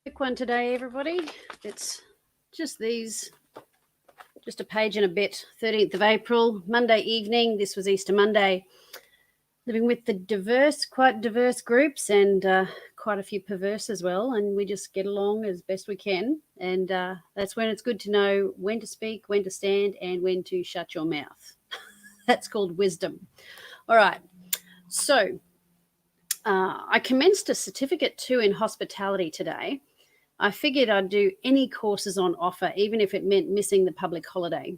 Quick one today, everybody. It's just a page and a bit. 13th of April, Monday evening. This was Easter Monday. Living with the quite diverse groups and quite a few perverse as well. And we just get along as best we can. And that's when it's good to know when to speak, when to stand, and when to shut your mouth. That's called wisdom. All right. So I commenced a certificate 2 in hospitality today. I figured I'd do any courses on offer, even if it meant missing the public holiday.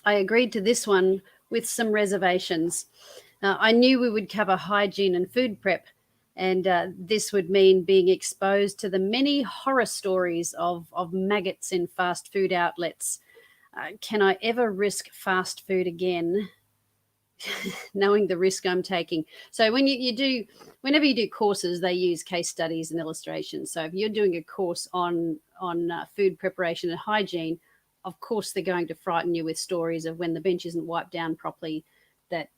I agreed to this one with some reservations. I knew we would cover hygiene and food prep, and this would mean being exposed to the many horror stories of maggots in fast food outlets. Can I ever risk fast food again? Knowing the risk I'm taking. So whenever you do courses, they use case studies and illustrations. So if you're doing a course on food preparation and hygiene, of course they're going to frighten you with stories of when the bench isn't wiped down properly, that,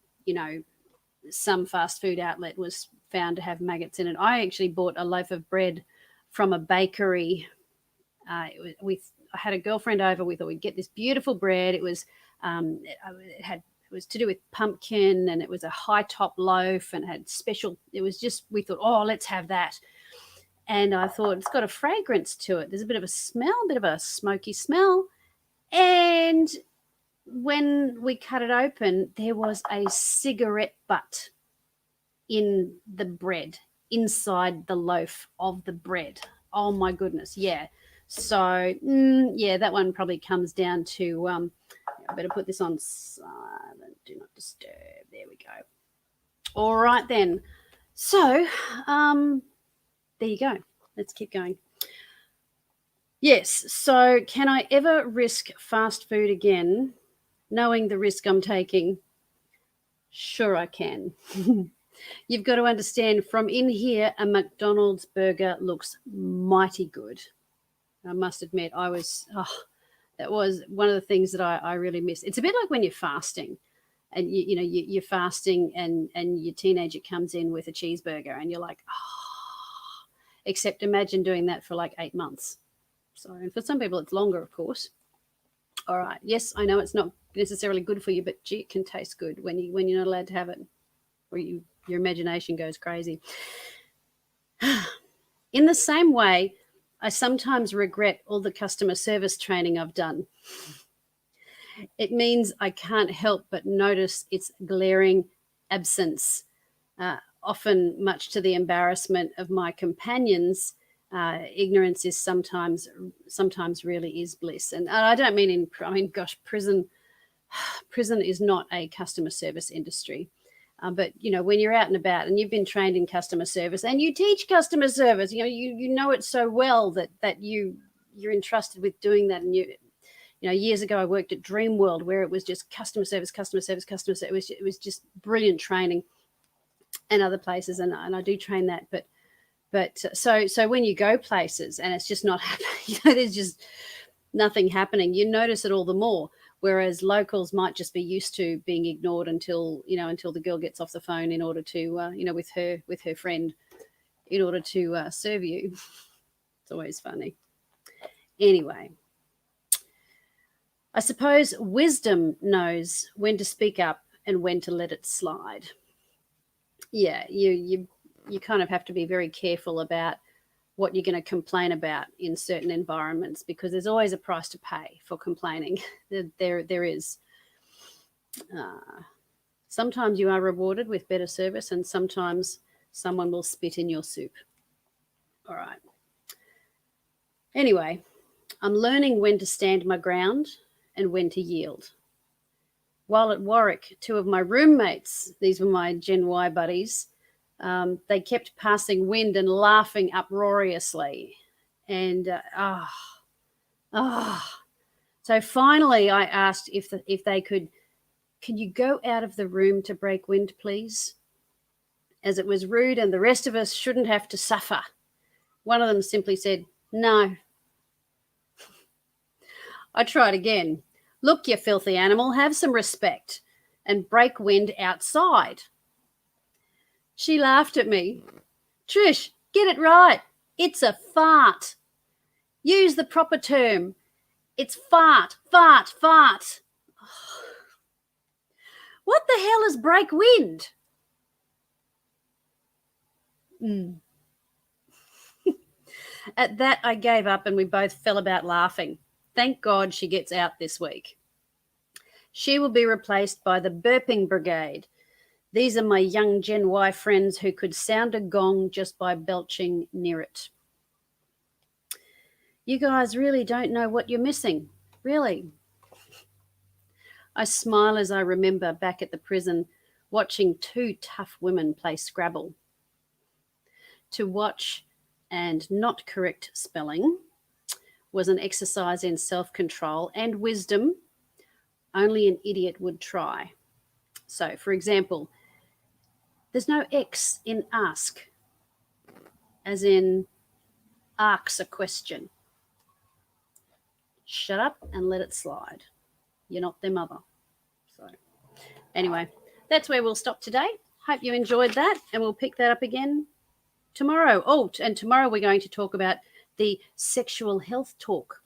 some fast food outlet was found to have maggots in it. I actually bought a loaf of bread from a bakery. I had a girlfriend over. We thought we'd get this beautiful bread. It was it was to do with pumpkin, and it was a high top loaf and had special, we thought, oh, let's have that. And I thought, it's got a fragrance to it. There's a bit of a smell, a bit of a smoky smell. And when we cut it open, there was a cigarette butt in the bread, inside the loaf of the bread. Oh my goodness. Yeah. So, that one probably comes down to, I better put this on silent, do not disturb. There we go. All right then. So, there you go. Let's keep going. Yes. So, can I ever risk fast food again, knowing the risk I'm taking? Sure, I can. You've got to understand, from in here, a McDonald's burger looks mighty good. I must admit, that was one of the things that I really miss. It's a bit like when you're fasting, and you're fasting, and your teenager comes in with a cheeseburger, and you're like, except imagine doing that for like 8 months. So, and for some people it's longer, of course. All right. Yes, I know it's not necessarily good for you, but gee, it can taste good when you're not allowed to have it, or your imagination goes crazy. In the same way, I sometimes regret all the customer service training I've done. It means I can't help but notice its glaring absence, often much to the embarrassment of my companions. Ignorance is sometimes really is bliss. And I don't mean gosh, prison is not a customer service industry. But, when you're out and about and you've been trained in customer service and you teach customer service, you know it so well that you're entrusted with doing that. And years ago I worked at Dream World, where it was just customer service. It was just brilliant training, and other places. And I do train that. But so when you go places and it's just not happening, there's just nothing happening, you notice it all the more. Whereas locals might just be used to being ignored until the girl gets off the phone in order to, with her friend, in order to serve you. It's always funny. Anyway, I suppose wisdom knows when to speak up and when to let it slide. Yeah, you kind of have to be very careful about what you're going to complain about in certain environments, because there's always a price to pay for complaining. There is. Sometimes you are rewarded with better service, and sometimes someone will spit in your soup. All right. Anyway, I'm learning when to stand my ground and when to yield. While at Warwick, 2 of my roommates, these were my Gen Y buddies, they kept passing wind and laughing uproariously. And so finally I asked if they could you go out of the room to break wind, please? As it was rude and the rest of us shouldn't have to suffer. One of them simply said, no. I tried again. Look, you filthy animal, have some respect and break wind outside. She laughed at me. Trish, get it right. It's a fart. Use the proper term. It's fart, fart, fart. What the hell is break wind? At that, I gave up and we both fell about laughing. Thank God she gets out this week. She will be replaced by the burping brigade. These are my young Gen Y friends who could sound a gong just by belching near it. You guys really don't know what you're missing, really. I smile as I remember back at the prison watching two tough women play Scrabble. To watch and not correct spelling was an exercise in self-control and wisdom only an idiot would try. So, for example, there's no X in ask, as in asks a question. Shut up and let it slide. You're not their mother. So, anyway, that's where we'll stop today. Hope you enjoyed that, and we'll pick that up again tomorrow. Oh, and tomorrow we're going to talk about the sexual health talk.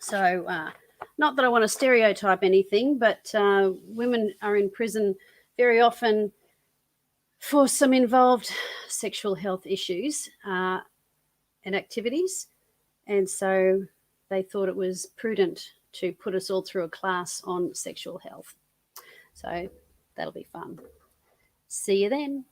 So, not that I want to stereotype anything, but women are in prison very often for some involved sexual health issues and activities. And so they thought it was prudent to put us all through a class on sexual health. So that'll be fun. See you then.